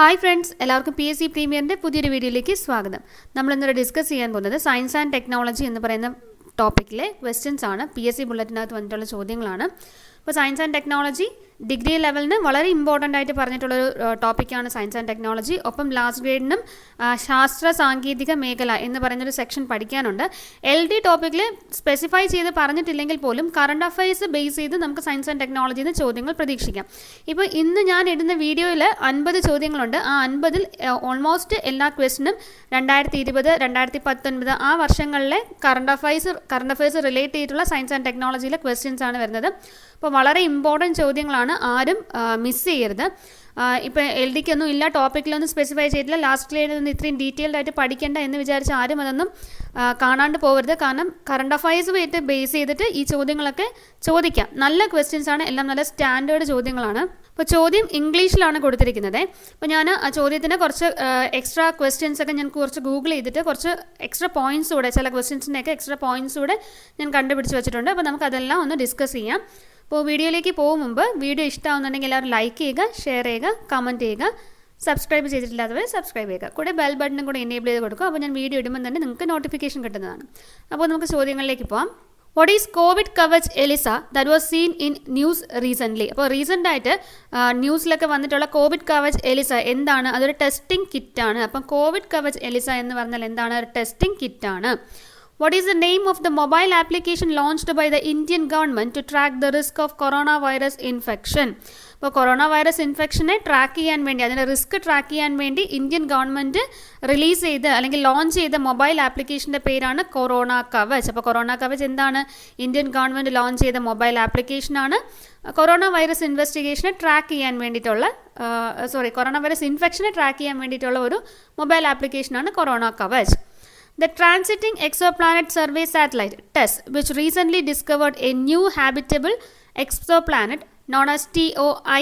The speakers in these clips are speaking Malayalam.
ഹായ് ഫ്രണ്ട്സ്, എല്ലാവർക്കും PSC പ്രീമിയറിൻ്റെ പുതിയൊരു വീഡിയോയിലേക്ക് സ്വാഗതം. നമ്മളിന്നൊരു ഡിസ്കസ് ചെയ്യാൻ പോകുന്നത് സയൻസ് ആൻഡ് ടെക്നോളജി എന്ന് പറയുന്ന ടോപ്പിക്കിലെ ക്വസ്റ്റ്യൻസ് ആണ്. PSC ബുള്ളറ്റിനകത്ത് വന്നിട്ടുള്ള ചോദ്യങ്ങളാണ്. അപ്പോൾ സയൻസ് ആൻഡ് ടെക്നോളജി ഡിഗ്രി ലെവലിന് വളരെ ഇമ്പോർട്ടൻ്റ് ആയിട്ട് പറഞ്ഞിട്ടുള്ളൊരു ടോപ്പിക്കാണ് സയൻസ് ആൻഡ് ടെക്നോളജി. ഒപ്പം ലാസ്റ്റ് ഗ്രേഡിനും ശാസ്ത്ര സാങ്കേതിക മേഖല എന്ന് പറയുന്നൊരു സെക്ഷൻ പഠിക്കാനുണ്ട്. LD ടോപ്പിക്കിൽ സ്പെസിഫൈ ചെയ്ത് പറഞ്ഞിട്ടില്ലെങ്കിൽ പോലും കറണ്ട് അഫയേഴ്സ് ബേസ് ചെയ്ത് നമുക്ക് സയൻസ് ആൻഡ് ടെക്നോളജിയിൽ നിന്ന് ചോദ്യങ്ങൾ പ്രതീക്ഷിക്കാം. ഇപ്പോൾ ഇന്ന് ഞാൻ ഇടുന്ന വീഡിയോയിൽ 50 ചോദ്യങ്ങളുണ്ട്. ആ 50-ൽ ഓൾമോസ്റ്റ് എല്ലാ ക്വസ്റ്റിനും 2020, 2019 ആ വർഷങ്ങളിലെ കറണ്ട് അഫയേഴ്സ് റിലേറ്റ് ചെയ്തിട്ടുള്ള സയൻസ് ആൻഡ് ടെക്നോളജിയിലെ ക്വസ്റ്റ്യൻസ് ആണ് വരുന്നത്. അപ്പോൾ വളരെ ഇമ്പോർട്ടൻറ്റ് ചോദ്യങ്ങളാണ്, ആരും മിസ് ചെയ്യരുത്. ഇപ്പോൾ LDക്കൊന്നും ഇല്ല, ടോപ്പിക്കിലൊന്നും സ്പെസിഫൈ ചെയ്തിട്ടില്ല, ലാസ്റ്റ് ഗ്രേഡിൽ ഇത്രയും ഡീറ്റെയിൽഡ് ആയിട്ട് പഠിക്കേണ്ട എന്ന് വിചാരിച്ച് ആരും അതൊന്നും കാണാണ്ട് പോകരുത്. കാരണം കറണ്ട് അഫയേഴ്സ് ആയിട്ട് ബേസ് ചെയ്തിട്ട് ഈ ചോദ്യങ്ങളൊക്കെ ചോദിക്കാം. നല്ല ക്വസ്റ്റ്യൻസ് ആണ്, എല്ലാം നല്ല സ്റ്റാൻഡേർഡ് ചോദ്യങ്ങളാണ്. അപ്പോൾ ചോദ്യം ഇംഗ്ലീഷിലാണ് കൊടുത്തിരിക്കുന്നത്. അപ്പോൾ ഞാൻ ആ ചോദ്യത്തിന് കുറച്ച് എക്സ്ട്രാ ക്വസ്റ്റ്യൻസ് ഒക്കെ ഞാൻ കുറച്ച് ഗൂഗിൾ ചെയ്തിട്ട് കുറച്ച് എക്സ്ട്രാ പോയിൻറ്റ്സ് കൂടെ, ചില ക്വസ്റ്റ്യൻസിൻ്റെയൊക്കെ എക്സ്ട്രാ പോയിൻറ്റ്സ് കൂടെ ഞാൻ കണ്ടുപിടിച്ച് വെച്ചിട്ടുണ്ട്. അപ്പോൾ നമുക്കതെല്ലാം ഒന്ന് ഡിസ്കസ് ചെയ്യാം. അപ്പോൾ വീഡിയോയിലേക്ക് പോകും മുമ്പ് വീഡിയോ ഇഷ്ടമാവുന്നുണ്ടെങ്കിൽ എല്ലാവരും ലൈക്ക് ചെയ്യുക, ഷെയർ ചെയ്യുക, കമൻറ്റ് ചെയ്യുക. സബ്സ്ക്രൈബ് ചെയ്തിട്ടില്ലാത്തവർ സബ്സ്ക്രൈബ് ചെയ്യുക, കൂടെ ബെൽ ബട്ടണും കൂടെ എനേബിൾ ചെയ്ത് കൊടുക്കുക. അപ്പോൾ ഞാൻ വീഡിയോ ഇടുമ്പോൾ തന്നെ നിങ്ങൾക്ക് നോട്ടിഫിക്കേഷൻ കിട്ടുന്നതാണ്. അപ്പോൾ നമുക്ക് ചോദ്യങ്ങളിലേക്ക് പോകാം. What is covid Kavach ELISA that was seen in news recently? അപ്പോൾ റീസെൻ്റായിട്ട് ന്യൂസിലൊക്കെ വന്നിട്ടുള്ള കോവിഡ് കവച് എലിസ എന്താണ്? അതൊരു ടെസ്റ്റിംഗ് കിറ്റാണ്. അപ്പം കോവിഡ് കവച് എലിസ എന്ന് പറഞ്ഞാൽ എന്താണ്? ഒരു testing കിറ്റാണ്. What is the name of the mobile application launched by the Indian government to track the risk of coronavirus infection? അപ്പോൾ കൊറോണ വൈറസ് ഇൻഫെക്ഷനെ ട്രാക്ക് ചെയ്യാൻ വേണ്ടി, അതിൻ്റെ റിസ്ക് ട്രാക്ക് ചെയ്യാൻ വേണ്ടി ഇന്ത്യൻ ഗവൺമെൻറ് റിലീസ് ചെയ്ത് അല്ലെങ്കിൽ ലോഞ്ച് ചെയ്ത മൊബൈൽ ആപ്ലിക്കേഷൻ്റെ പേരാണ് കൊറോണ കവച്. അപ്പോൾ കൊറോണ കവച് എന്താണ്? ഇന്ത്യൻ ഗവൺമെൻറ് ലോഞ്ച് ചെയ്ത മൊബൈൽ ആപ്ലിക്കേഷനാണ്. കൊറോണ വൈറസ് ഇൻവെസ്റ്റിഗേഷനെ ട്രാക്ക് ചെയ്യാൻ വേണ്ടിയിട്ടുള്ള കൊറോണ വൈറസ് ഇൻഫെക്ഷനെ ട്രാക്ക് ചെയ്യാൻ വേണ്ടിയിട്ടുള്ള ഒരു മൊബൈൽ ആപ്ലിക്കേഷനാണ് corona Kavach. The Transiting Exoplanet Survey Satellite TESS, which recently discovered a new habitable exoplanet known as TOI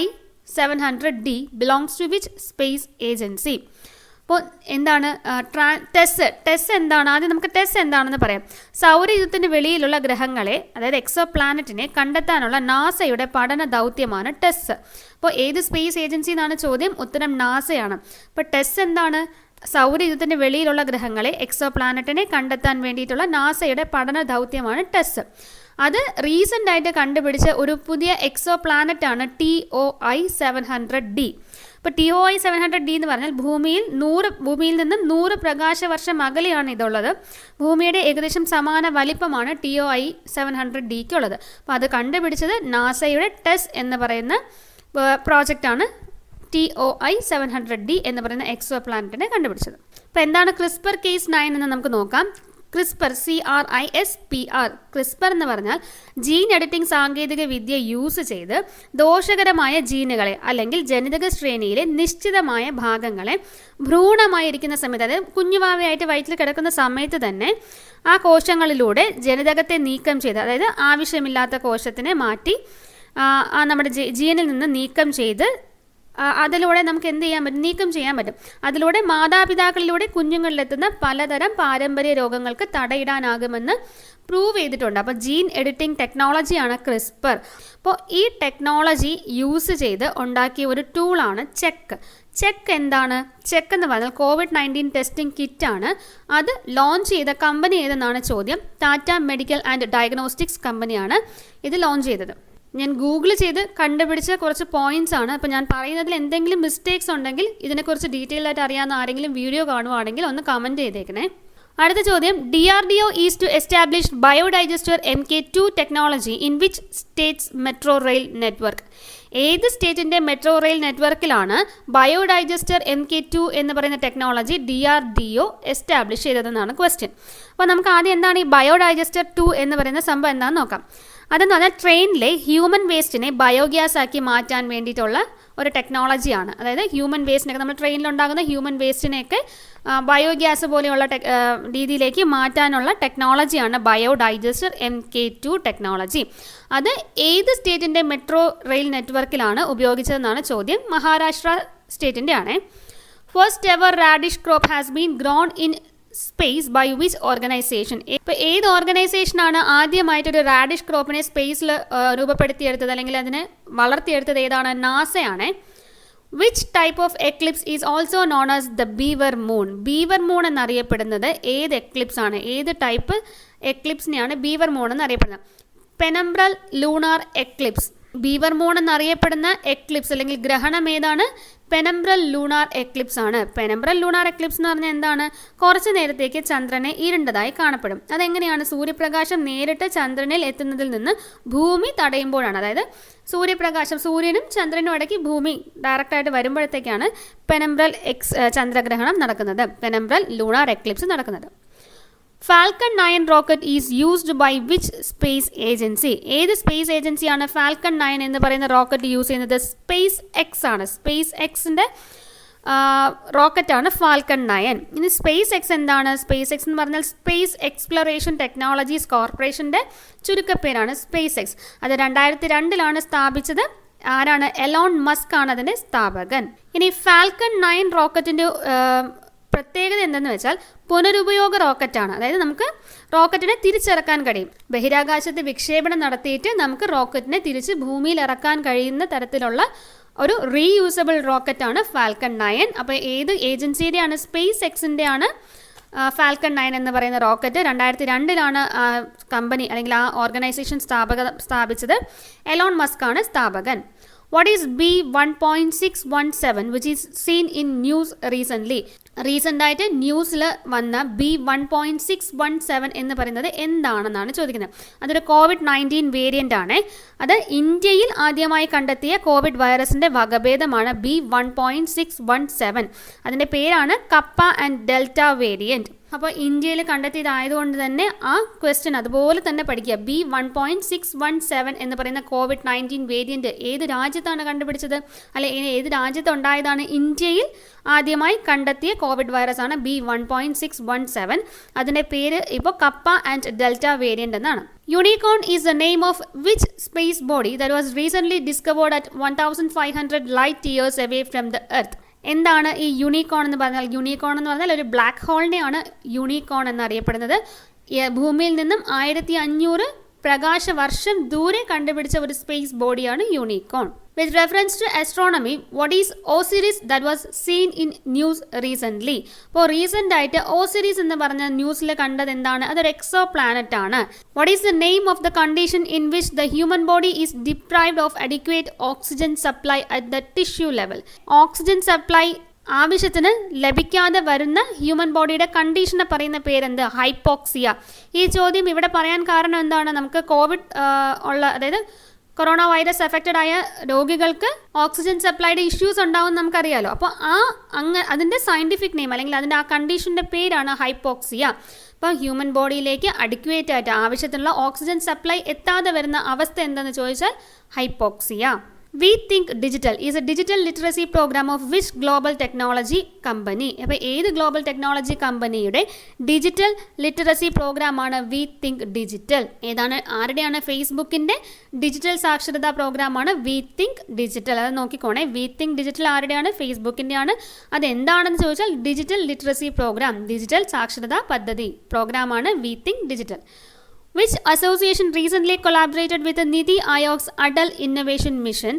700D, belongs to which space agency? അപ്പോൾ എന്താണ് ടെസ് എന്താണ്? ആദ്യം നമുക്ക് ടെസ് എന്താണെന്ന് പറയാം. സൗരയൂഥത്തിന് വെളിയിലുള്ള ഗ്രഹങ്ങളെ, അതായത് എക്സോപ്ലാനറ്റിനെ കണ്ടെത്താനുള്ള നാസയുടെ പഠന ദൗത്യമാണ് ടെസ്. അപ്പോൾ ഏത് സ്പേസ് ഏജൻസി എന്നാണ് ചോദ്യം? ഉത്തരം നാസയാണ്. അപ്പോൾ ടെസ് എന്താണ്? സൗരയൂഥത്തിന് വെളിയിലുള്ള ഗ്രഹങ്ങളെ, എക്സോപ്ലാനറ്റിനെ കണ്ടെത്താൻ വേണ്ടിയിട്ടുള്ള നാസയുടെ പഠന ദൗത്യമാണ് ടെസ്. അത് റീസെൻ്റ് ആയിട്ട് കണ്ടുപിടിച്ച ഒരു പുതിയ എക്സോപ്ലാനറ്റാണ് TOI 700D. ഇപ്പോൾ TOI 700D എന്ന് പറഞ്ഞാൽ ഭൂമിയിൽ നിന്നും 100 പ്രകാശവർഷം അകലെയാണ് ഇതുള്ളത്. ഭൂമിയുടെ ഏകദേശം സമാന വലിപ്പമാണ് TOI 700Dക്കുള്ളത്. അപ്പോൾ അത് കണ്ടുപിടിച്ചത് നാസയുടെ ടെസ് എന്ന് പറയുന്ന പ്രോജക്റ്റാണ്. TOI 700D എന്ന് പറയുന്ന എക്സോ പ്ലാനറ്റിനെ കണ്ടുപിടിച്ചത്. അപ്പോൾ എന്താണ് CRISPR Cas 9 എന്ന് നമുക്ക് നോക്കാം. CRISPR CRISPR എന്ന് പറഞ്ഞാൽ ജീൻ എഡിറ്റിംഗ് സാങ്കേതിക വിദ്യ യൂസ് ചെയ്ത് ദോഷകരമായ ജീനുകളെ അല്ലെങ്കിൽ ജനിതക ശ്രേണിയിലെ നിശ്ചിതമായ ഭാഗങ്ങളെ ഭ്രൂണമായിരിക്കുന്ന സമയത്ത്, അതായത് കുഞ്ഞുവാവയായിട്ട് വയറ്റിൽ കിടക്കുന്ന സമയത്ത് തന്നെ ആ കോശങ്ങളിലൂടെ ജനിതകത്തെ നീക്കം ചെയ്ത്, അതായത് ആവശ്യമില്ലാത്ത കോശത്തിനെ മാറ്റി നമ്മുടെ ജീനിൽ നിന്ന് നീക്കം ചെയ്ത് അതിലൂടെ നമുക്ക് എന്ത് ചെയ്യാൻ പറ്റും? നീക്കം ചെയ്യാൻ പറ്റും. അതിലൂടെ മാതാപിതാക്കളിലൂടെ കുഞ്ഞുങ്ങളിലെത്തുന്ന പലതരം പാരമ്പര്യ രോഗങ്ങൾക്ക് തടയിടാനാകുമെന്ന് പ്രൂവ് ചെയ്തിട്ടുണ്ട്. അപ്പോൾ ജീൻ എഡിറ്റിംഗ് ടെക്നോളജിയാണ് CRISPR. അപ്പോൾ ഈ ടെക്നോളജി യൂസ് ചെയ്ത് ഉണ്ടാക്കിയ ഒരു ടൂളാണ് ചെക്ക് എന്താണ്? ചെക്ക് എന്ന് പറഞ്ഞാൽ COVID-19 ടെസ്റ്റിംഗ് കിറ്റാണ്. അത് ലോഞ്ച് ചെയ്ത കമ്പനി ഏതെന്നാണ് ചോദ്യം. ടാറ്റ മെഡിക്കൽ ആൻഡ് ഡയഗ്നോസ്റ്റിക്സ് കമ്പനിയാണ് ഇത് ലോഞ്ച് ചെയ്തത്. ഞാൻ ഗൂഗിൾ ചെയ്ത് കണ്ടുപിടിച്ച കുറച്ച് പോയിന്റ്സ് ആണ്. അപ്പോൾ ഞാൻ പറയുന്നതിൽ എന്തെങ്കിലും മിസ്റ്റേക്സ് ഉണ്ടെങ്കിൽ ഇതിനെക്കുറിച്ച് ഡീറ്റെയിൽ ആയിട്ട് അറിയാവുന്ന ആരെങ്കിലും വീഡിയോ കാണുവാണെങ്കിൽ ഒന്ന് കമൻറ്റ് ചെയ്തേക്കണേ. അടുത്ത ചോദ്യം, DRDO is to establish biodigester MK2 technology in which states metro rail network? ഏത് സ്റ്റേറ്റിൻ്റെ മെട്രോ റെയിൽ നെറ്റ്വർക്കിലാണ് ബയോഡൈജസ്റ്റർ MK2 എന്ന് പറയുന്ന ടെക്നോളജി DRDO എസ്റ്റാബ്ലിഷ് ചെയ്തതെന്നാണ് ക്വസ്റ്റ്യൻ. അപ്പോൾ നമുക്ക് ആദ്യം എന്താണ് ഈ ബയോഡൈജസ്റ്റർ 2 എന്ന് പറയുന്ന സംഭവം എന്താണെന്ന് നോക്കാം. അതെന്ന് പറഞ്ഞാൽ ട്രെയിനിലെ ഹ്യൂമൻ വേസ്റ്റിനെ ബയോഗ്യാസ് ആക്കി മാറ്റാൻ വേണ്ടിയിട്ടുള്ള ഒരു ടെക്നോളജിയാണ്. അതായത് ഹ്യൂമൻ വേസ്റ്റിനൊക്കെ, നമ്മൾ ട്രെയിനിലുണ്ടാകുന്ന ഹ്യൂമൻ വേസ്റ്റിനെയൊക്കെ ബയോഗ്യാസ് പോലെയുള്ള രീതിയിലേക്ക് മാറ്റാനുള്ള ടെക്നോളജിയാണ് ബയോഡൈജസ്റ്റർ MK2 ടെക്നോളജി. അത് ഏത് സ്റ്റേറ്റിൻ്റെ മെട്രോ റെയിൽ നെറ്റ്വർക്കിലാണ് ഉപയോഗിച്ചതെന്നാണ് ചോദ്യം. മഹാരാഷ്ട്ര സ്റ്റേറ്റിൻ്റെ ആണ്. First ever radish crop has been grown in space by which organisation? ഇപ്പോൾ ഏത് ഓർഗനൈസേഷനാണ് ആദ്യമായിട്ടൊരു റാഡിഷ് ക്രോപ്പിനെ സ്പേസിൽ രൂപപ്പെടുത്തിയെടുത്തത് അല്ലെങ്കിൽ അതിനെ വളർത്തിയെടുത്തത്? ഏതാണ്? നാസയാണ്. Which type of eclipse is also known as the beaver moon? Beaver moon എന്നറിയപ്പെടുന്നത് ഏത് എക്ലിപ്സ് ആണ്? ഏത് ടൈപ്പ് എക്ലിപ്സിനെയാണ് ബീവർ മൂൺ എന്നറിയപ്പെടുന്നത്? Penumbral lunar eclipse. Beaver moon എന്നറിയപ്പെടുന്ന എക്ലിപ്സ് അല്ലെങ്കിൽ ഗ്രഹണം ഏതാണ്? പെനംബ്രൽ ലൂണാർ എക്ലിപ്സ് ആണ്. പെനംബ്രൽ ലൂണാർ എക്ലിപ്സ് എന്ന് പറഞ്ഞാൽ എന്താണ്? കുറച്ച് നേരത്തേക്ക് ചന്ദ്രനെ ഇരുണ്ടതായി കാണപ്പെടും. അതെങ്ങനെയാണ്? സൂര്യപ്രകാശം നേരിട്ട് ചന്ദ്രനിൽ എത്തുന്നതിൽ നിന്ന് ഭൂമി തടയുമ്പോഴാണ്. അതായത് സൂര്യപ്രകാശം, സൂര്യനും ചന്ദ്രനും ഇടയ്ക്ക് ഭൂമി ഡയറക്റ്റായിട്ട് വരുമ്പോഴത്തേക്കാണ് പെനംബ്രൽ ചന്ദ്രഗ്രഹണം നടക്കുന്നത്, പെനംബ്രൽ ലൂണാർ എക്ലിപ്സ് നടക്കുന്നത്. Falcon 9 rocket is used by which space agency? ഏത് സ്പേസ് ഏജൻസിയാണ് ഫാൽക്കൺ 9 എന്ന് പറയുന്ന റോക്കറ്റ് യൂസ് ചെയ്യുന്നത്? സ്പേസ് എക്സ് ആണ്. സ്പേസ് എക്സിൻ്റെ റോക്കറ്റാണ് ഫാൽക്കൺ 9. ഇനി സ്പേസ് എക്സ് എന്താണ്? സ്പേസ് എക്സ് എന്ന് പറഞ്ഞാൽ സ്പേസ് എക്സ്പ്ലോറേഷൻ ടെക്നോളജീസ് കോർപ്പറേഷൻ്റെ ചുരുക്കപ്പേരാണ് സ്പേസ് എക്സ്. അത് 2002 സ്ഥാപിച്ചത്. ആരാണ്? എലോൺ മസ്ക് ആണ് അതിൻ്റെ സ്ഥാപകൻ. ഇനി ഫാൽക്കൺ 9 റോക്കറ്റിൻ്റെ പ്രത്യേകത എന്തെന്ന് വെച്ചാൽ പുനരുപയോഗ റോക്കറ്റാണ്. അതായത് നമുക്ക് റോക്കറ്റിനെ തിരിച്ചിറക്കാൻ കഴിയും. ബഹിരാകാശത്ത് വിക്ഷേപണം നടത്തിയിട്ട് നമുക്ക് റോക്കറ്റിനെ തിരിച്ച് ഭൂമിയിൽ ഇറക്കാൻ കഴിയുന്ന തരത്തിലുള്ള ഒരു റീയൂസബിൾ റോക്കറ്റാണ് ഫാൽക്കൺ 9. അപ്പോൾ ഏത് ഏജൻസിയുടെയാണ്? സ്പേസ് എക്സിൻ്റെ ആണ് ഫാൽക്കൺ 9 എന്ന് പറയുന്ന റോക്കറ്റ്. 2002 കമ്പനി അല്ലെങ്കിൽ ആ ഓർഗനൈസേഷൻ സ്ഥാപിച്ചത്. എലോൺ മസ്ക് ആണ് സ്ഥാപകൻ. What is B1.617 which is seen in news recently? റീസെൻ്റായിട്ട് ന്യൂസിൽ വന്ന B1.617 എന്ന് പറയുന്നത് എന്താണെന്നാണ് ചോദിക്കുന്നത്. അതൊരു COVID-19 വേരിയൻ്റ് ആണ്. അത് ഇന്ത്യയിൽ ആദ്യമായി കണ്ടെത്തിയ കോവിഡ് വൈറസിൻ്റെ വകഭേദമാണ് B1.617. അതിൻ്റെ പേരാണ് കപ്പ ആൻഡ് ഡെൽറ്റ വേരിയൻറ്റ്. അപ്പോൾ ഇന്ത്യയിൽ കണ്ടെത്തിയതായതുകൊണ്ട് തന്നെ ആ ക്വസ്റ്റ്യൻ അതുപോലെ തന്നെ പഠിക്കുക. B1.617 എന്ന് പറയുന്ന COVID-19 വേരിയൻറ്റ് ഏത് രാജ്യത്താണ് കണ്ടുപിടിച്ചത്? അല്ലെ ഏത് രാജ്യത്തുണ്ടായതാണ്? ഇന്ത്യയിൽ ആദ്യമായി കണ്ടെത്തിയ കോവിഡ് വൈറസ് ആണ് B1.617. അതിൻ്റെ പേര് ഇപ്പോൾ കപ്പ ആൻഡ് ഡെൽറ്റ വേരിയൻ്റ് എന്നാണ്. Unicorn is the name of which space body that was recently discovered at 1500 light years away from the Earth? എന്താണ് ഈ യൂണിക്കോൺ എന്ന് പറഞ്ഞാൽ? യൂണിക്കോൺ എന്ന് പറഞ്ഞാൽ ഒരു ബ്ലാക്ക് ഹോളിനെയാണ് യൂണിക്കോൺ എന്നറിയപ്പെടുന്നത്. ഭൂമിയിൽ നിന്നും 1500 പ്രകാശവർഷം ദൂരെ കണ്ടുപിടിച്ച ഒരു സ്പേസ് ബോഡിയാണ് unicorn. With reference to astronomy, what is OSIRIS that was seen in news recently? അപ്പോൾ റീസെൻ്റ് ആയിട്ട് OSIRIS എന്ന് പറഞ്ഞ ന്യൂസിൽ കണ്ടത് എന്താണ്? അതൊരു എക്സോ പ്ലാനറ്റ് ആണ്. What is the name of the condition in which the human body is deprived of adequate oxygen supply at the tissue level? Oxygen supply ആവശ്യത്തിന് ലഭിക്കാതെ വരുന്ന ഹ്യൂമൻ ബോഡിയുടെ കണ്ടീഷനെ പറയുന്ന പേരെന്ത്? ഹൈപ്പോക്സിയ. ഈ ചോദ്യം ഇവിടെ പറയാൻ കാരണം എന്താണ്? നമുക്ക് കോവിഡ് അതായത് കൊറോണ വൈറസ് എഫക്റ്റഡ് ആയ രോഗികൾക്ക് ഓക്സിജൻ സപ്ലൈയുടെ ഇഷ്യൂസ് ഉണ്ടാവും നമുക്കറിയാലോ. അപ്പോൾ അതിൻ്റെ സയൻറ്റിഫിക് നെയിം അല്ലെങ്കിൽ അതിൻ്റെ ആ കണ്ടീഷൻ്റെ പേരാണ് ഹൈപ്പോക്സിയ. അപ്പോൾ ഹ്യൂമൻ ബോഡിയിലേക്ക് അഡിക്വേറ്റ് ആയിട്ട് ആവശ്യത്തിനുള്ള ഓക്സിജൻ സപ്ലൈ എത്താതെ വരുന്ന അവസ്ഥ എന്താണെന്ന് ചോദിച്ചാൽ hypoxia. We Think Digital is a digital literacy program of which global technology company? അപ്പോൾ ഏത് ഗ്ലോബൽ ടെക്നോളജി കമ്പനിയുടെ ഡിജിറ്റൽ ലിറ്ററസി പ്രോഗ്രാമാണ് We Think Digital? ഏതാണ്? ആരുടെയാണ്? ഫേസ്ബുക്കിൻ്റെ ഡിജിറ്റൽ സാക്ഷരതാ പ്രോഗ്രാമാണ് We Think Digital. അത് നോക്കിക്കോണേ. We Think Digital ആരുടെയാണ്? ഫേസ്ബുക്കിൻ്റെയാണ്. അതെന്താണെന്ന് ചോദിച്ചാൽ ഡിജിറ്റൽ ലിറ്ററസി പ്രോഗ്രാം, ഡിജിറ്റൽ സാക്ഷരതാ പദ്ധതി പ്രോഗ്രാമാണ് We Think Digital. Which association recently collaborated with the Niti Aayog's Adult Innovation Mission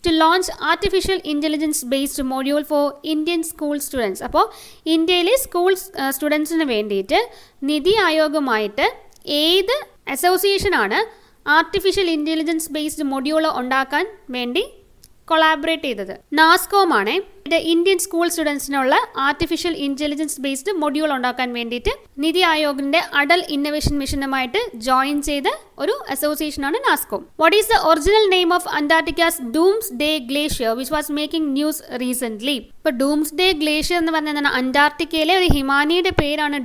to launch artificial intelligence based module for Indian school students? അപ്പോൾ ഇന്ത്യയിലെ സ്കൂൾ സ്റ്റുഡൻസിന് വേണ്ടിയിട്ട് നിതി ആയോഗുമായിട്ട് ഏത് അസോസിയേഷനാണ് ആർട്ടിഫിഷ്യൽ ഇൻ്റലിജൻസ് ബേസ്ഡ് മൊഡ്യൂൾ ഉണ്ടാക്കാൻ വേണ്ടി കൊളാബറേറ്റ് ചെയ്തത്? നാസ്കോം ആണ്. ഇന്ത്യൻ സ്കൂൾ സ്റ്റുഡൻസിനുള്ള ആർട്ടിഫിഷ്യൽ ഇൻ്റലിജൻസ് ബേസ്ഡ് മൊഡ്യൂൾ ഉണ്ടാക്കാൻ വേണ്ടിയിട്ട് നിതി ആയോഗിൻ്റെ അഡൽ ഇന്നൊവേഷൻ മിഷനുമായിട്ട് ജോയിൻ ചെയ്ത ഒരു അസോസിയേഷനാണ് NASSCOM. What is the original name of Antarctica's doomsday glacier which was making news recently? ഇപ്പോൾ ഡൂംസ് ഡേ ഗ്ലേഷ്യർ എന്ന് പറഞ്ഞാൽ എന്താണ്? അന്റാർട്ടിക്കയിലെ ഒരു ഹിമാനിയുടെ പേരാണ്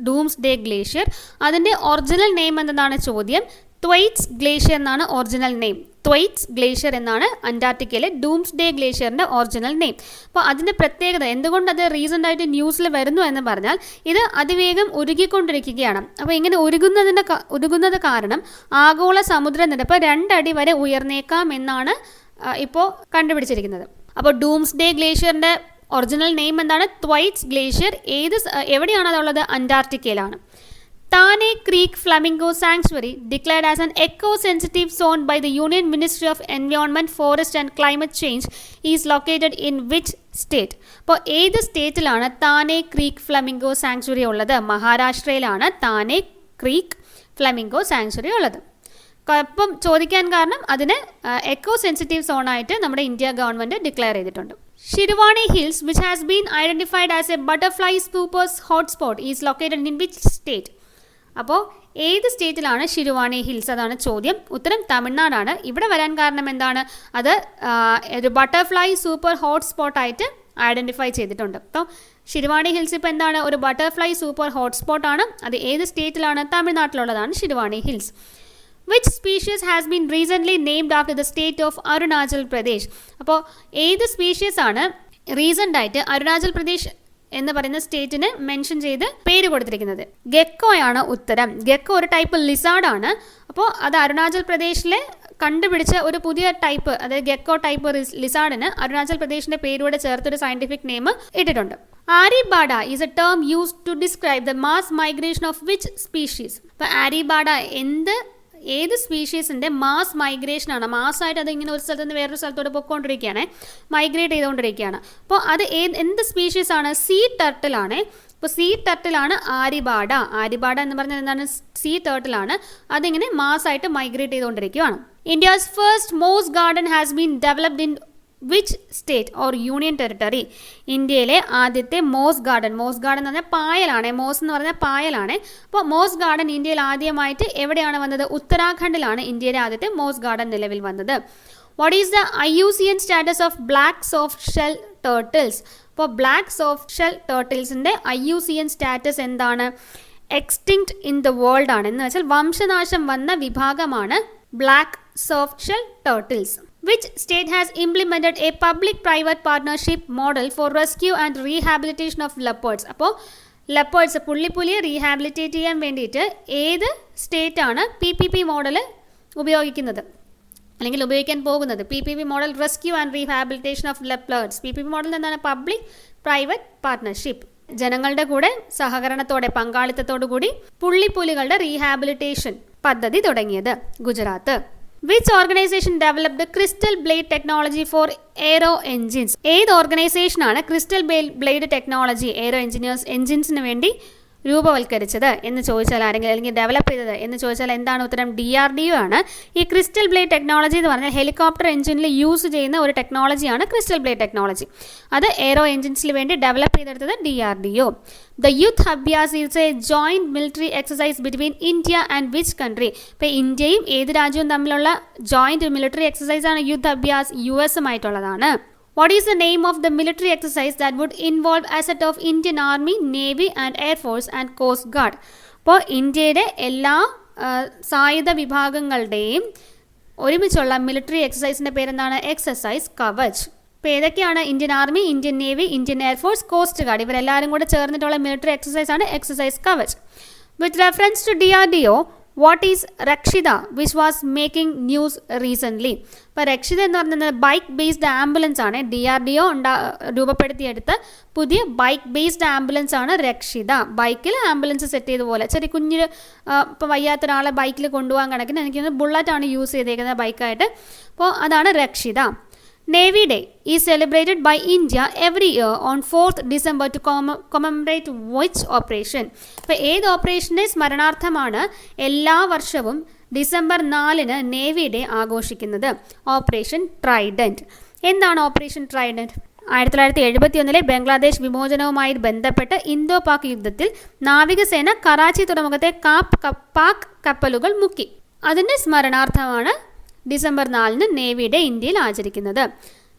ഡൂംസ് ഡേ ഗ്ലേഷ്യർ. അതിൻ്റെ ഒറിജിനൽ നെയിം എന്താണ് ചോദ്യം? ത്വൈറ്റ്സ് ഗ്ലേഷ്യർ എന്നാണ് ഒറിജിനൽ നെയിം. ത്വൈറ്റ്സ് ഗ്ലേഷ്യർ എന്നാണ് അന്റാർട്ടിക്കയിലെ ഡൂംസ് ഡേ ഗ്ലേഷ്യറിൻ്റെ ഒറിജിനൽ നെയിം. അപ്പോൾ അതിൻ്റെ പ്രത്യേകത എന്തുകൊണ്ട് അത് റീസെൻ്റ് ആയിട്ട് ന്യൂസിൽ വരുന്നു എന്ന് പറഞ്ഞാൽ ഇത് അതിവേഗം ഉരുകിക്കൊണ്ടിരിക്കുകയാണ്. അപ്പോൾ ഇങ്ങനെ ഉരുകുന്നത് കാരണം ആഗോള സമുദ്രനിരപ്പ് 2 അടി വരെ ഉയർന്നേക്കാം എന്നാണ് ഇപ്പോൾ കണ്ടുപിടിച്ചിരിക്കുന്നത്. അപ്പോൾ ഡൂംസ് ഡേ ഗ്ലേഷ്യറിൻ്റെ ഒറിജിനൽ നെയിം എന്താണ്? Thwaites glacier. എവിടെയാണ് അതുള്ളത്? അന്റാർട്ടിക്കയിലാണ്. Thane Creek Flamingo Sanctuary, declared as an eco-sensitive zone by the Union Ministry of Environment, Forest and Climate Change, is located in which state? അപ്പോൾ ഏത് സ്റ്റേറ്റിലാണ് താനെ ക്രീക്ക് ഫ്ലമിംഗോ സാങ്ച്വറി ഉള്ളത്? മഹാരാഷ്ട്രയിലാണ് താനെ ക്രീക്ക് ഫ്ലമിംഗോ സാങ്ച്വറി ഉള്ളത്. അപ്പം ചോദിക്കാൻ കാരണം അതിന് എക്കോ സെൻസിറ്റീവ് സോണായിട്ട് നമ്മുടെ ഇന്ത്യ ഗവൺമെൻറ് ഡിക്ലെയർ ചെയ്തിട്ടുണ്ട്. Siruvani hills, which has been identified as a butterfly supers hotspot, is located in which state? അപ്പോൾ ഏത് സ്റ്റേറ്റിലാണ് ഷിരുവാണി ഹിൽസ്? അതാണ് ചോദ്യം. ഉത്തരം തമിഴ്നാടാണ്. ഇവിടെ വരാൻ കാരണം എന്താണ്? അത് ഒരു ബട്ടർഫ്ലൈ സൂപ്പർ ഹോട്ട്സ്പോട്ടായിട്ട് ഐഡൻറ്റിഫൈ ചെയ്തിട്ടുണ്ട്. അപ്പോൾ ഷിരുവാണി ഹിൽസ് ഇപ്പോൾ എന്താണ്? ഒരു ബട്ടർഫ്ലൈ സൂപ്പർ ഹോട്ട്സ്പോട്ടാണ്. അത് ഏത് സ്റ്റേറ്റിലാണ്? തമിഴ്നാട്ടിലുള്ളതാണ് ഷിരുവാണി hills. Which species has been recently named after the state of Arunachal Pradesh? അപ്പോൾ ഏത് സ്പീഷ്യസ് ആണ് റീസെൻ്റ് ആയിട്ട് അരുണാചൽ പ്രദേശ് എന്ന് പറയുന്ന സ്റ്റേറ്റിന് മെൻഷൻ ചെയ്ത് പേര് കൊടുത്തിരിക്കുന്നത്? ഗെക്കോയാണ് ഉത്തരം. ഗെക്കോ ഒരു ടൈപ്പ് ലിസാർഡാണ്. അപ്പോൾ അത് അരുണാചൽ പ്രദേശിലെ കണ്ടുപിടിച്ച ഒരു പുതിയ ടൈപ്പ്, അതായത് ഗെക്കോ ടൈപ്പ് ലിസാർഡിന് അരുണാചൽ പ്രദേശിൻ്റെ പേരോടെ ചേർത്തൊരു സയൻറ്റിഫിക് നെയിം ഇട്ടിട്ടുണ്ട്. Arribada is a term used to describe the mass migration of which species? അപ്പോൾ ആരിബാഡ ഏത് സ്പീഷീസിൻ്റെ മാസ് മൈഗ്രേഷനാണ്? മാസ്സായിട്ട് അത് ഇങ്ങനെ ഒരു സ്ഥലത്ത് നിന്ന് വേറൊരു സ്ഥലത്തോട്ട് പൊയ്ക്കൊണ്ടിരിക്കുകയാണ്, മൈഗ്രേറ്റ് ചെയ്തുകൊണ്ടിരിക്കുകയാണ്. അപ്പോൾ അത് എന്ത് സ്പീഷീസാണ്? സീ ടർട്ടിലാണ്. ഇപ്പോൾ സീ ടർട്ടിലാണ് ആരിബാഡ. ആരിബാഡ എന്ന് പറഞ്ഞാൽ എന്താണ്? സീ ടർട്ടിലാണ്. അതിങ്ങനെ മാസ്സായിട്ട് മൈഗ്രേറ്റ് ചെയ്തുകൊണ്ടിരിക്കുകയാണ്. India's first moss garden has been developed in which state or union territory? ഇന്ത്യയിലെ ആദ്യത്തെ മോസ് ഗാർഡൻ എന്ന് പറഞ്ഞാൽ പായലാണ്. മോസ് എന്ന് പറഞ്ഞാൽ പായലാണ്. അപ്പോൾ മോസ് ഗാർഡൻ ഇന്ത്യയിൽ ആദ്യമായിട്ട് എവിടെയാണ് വന്നത്? ഉത്തരാഖണ്ഡിലാണ് ഇന്ത്യയിലെ ആദ്യത്തെ മോസ് ഗാർഡൻ നിലവിൽ വന്നത്. What is the IUCN status of black soft shell turtles? അപ്പോൾ ബ്ലാക്ക് സോഫ്റ്റ് ഷെൽ ടേർട്ടിൽസിൻ്റെ IUCN സ്റ്റാറ്റസ് എന്താണ്? എക്സ്റ്റിങ്ക്റ്റ് ഇൻ ദ വേൾഡ് ആണ്. എന്ന് വെച്ചാൽ വംശനാശം വന്ന വിഭാഗമാണ് black soft shell turtles. Which state has implemented a public-private partnership model for rescue and rehabilitation of leopards? അപ്പോൾ ലെപ്പേർഡ്സ്, പുള്ളിപ്പുലിയെ റീഹാബിലിറ്റേറ്റ് ചെയ്യാൻ വേണ്ടിയിട്ട് ഏത് സ്റ്റേറ്റാണ് PPP മോഡൽ ഉപയോഗിക്കുന്നത് അല്ലെങ്കിൽ ഉപയോഗിക്കാൻ പോകുന്നത്? PPP model rescue and rehabilitation of leopards. PPP model എന്താണ്? Public private partnership. ജനങ്ങളുടെ കൂടെ സഹകരണത്തോടെ, പങ്കാളിത്തത്തോടു കൂടി പുള്ളിപ്പുലികളുടെ റീഹാബിലിറ്റേഷൻ പദ്ധതി തുടങ്ങിയത് Gujarat. Which organization developed the crystal blade technology for aero engines? ഏത് ഓർഗനൈസേഷനാണ് ക്രിസ്റ്റൽ ബ്ലേഡ് ടെക്നോളജി എയ്റോ എൻജിൻസിന് വേണ്ടി രൂപവൽക്കരിച്ചത് എന്ന് ചോദിച്ചാൽ, അല്ലെങ്കിൽ ഡെവലപ്പ് ചെയ്തത് എന്ന് ചോദിച്ചാൽ എന്താണ് ഉത്തരം? DRDO ആണ്. ഈ ക്രിസ്റ്റൽ ബ്ലേഡ് ടെക്നോളജി എന്ന് പറഞ്ഞാൽ ഹെലികോപ്റ്റർ എഞ്ചിനിൽ യൂസ് ചെയ്യുന്ന ഒരു ടെക്നോളജിയാണ് ക്രിസ്റ്റൽ ബ്ലേഡ് ടെക്നോളജി. അത് എയ്റോ എൻജിൻസിന് വേണ്ടി ഡെവലപ്പ് ചെയ്തെടുത്തത് DRDO. The youth Abhyas is a joint military exercise between India and which country? ഇപ്പോൾ ഇന്ത്യയും ഏത് രാജ്യവും തമ്മിലുള്ള ജോയിന്റ് മിലിറ്ററി എക്സസൈസ് ആണ് youth Abhyas. US-ഉമായിട്ടുള്ളതാണ്. What is the name of the military exercise that would involve asset of Indian Army, Navy and Air Force and Coast Guard? അപ്പോൾ ഇന്ത്യയുടെ എല്ലാ സായുധ വിഭാഗങ്ങളുടെയും ഒരുമിച്ചുള്ള മിലിറ്ററി എക്സസൈസിൻ്റെ പേരെന്താണ്? എക്സസൈസ് കവച്. ഇപ്പോൾ ഏതൊക്കെയാണ്? Indian army, Indian navy, Indian air force, coast guard, ഇവരെല്ലാവരും കൂടെ ചേർന്നിട്ടുള്ള മിലിറ്ററി എക്സസൈസ് ആണ് exercise Kavach. With reference to DRDO, what is Rakshita which was making news recently? ഇപ്പോൾ രക്ഷിത എന്ന് പറയുന്നത് ബൈക്ക് ബേസ്ഡ് ആംബുലൻസ് ആണ്. DRDO രൂപപ്പെടുത്തിയെടുത്ത പുതിയ ബൈക്ക് ബേസ്ഡ് ആംബുലൻസ് ആണ് രക്ഷിത. ബൈക്കിൽ ആംബുലൻസ് സെറ്റ് ചെയ്ത പോലെ ചെറിയ കുഞ്ഞിന് ഇപ്പോൾ വയ്യാത്ത ഒരാളെ ബൈക്കിൽ കൊണ്ടുപോകാൻ കണക്കിന് എനിക്ക് ബുള്ളറ്റാണ് യൂസ് ചെയ്തേക്കുന്നത് ബൈക്കായിട്ട്. അപ്പോൾ അതാണ് Rakshita. Navy Day is celebrated by India every year on 4th December to commemorate which operation? ഇപ്പോൾ ഏത് ഓപ്പറേഷൻ്റെ സ്മരണാർത്ഥമാണ് എല്ലാ വർഷവും ഡിസംബർ 4-ന് നേവി ഡേ ആഘോഷിക്കുന്നത്? Operation trident. എന്താണ് ഓപ്പറേഷൻ ട്രൈഡൻറ്റ്? 1971 ബംഗ്ലാദേശ് വിമോചനവുമായി ബന്ധപ്പെട്ട് ഇന്തോ പാക് യുദ്ധത്തിൽ നാവികസേന കറാച്ചി തുറമുഖത്തെ പാക് കപ്പലുകൾ മുക്കി. അതിൻ്റെ സ്മരണാർത്ഥമാണ് ഡിസംബർ 4-ന് നേവി ഡേ ഇന്ത്യയിൽ ആചരിക്കുന്നത്.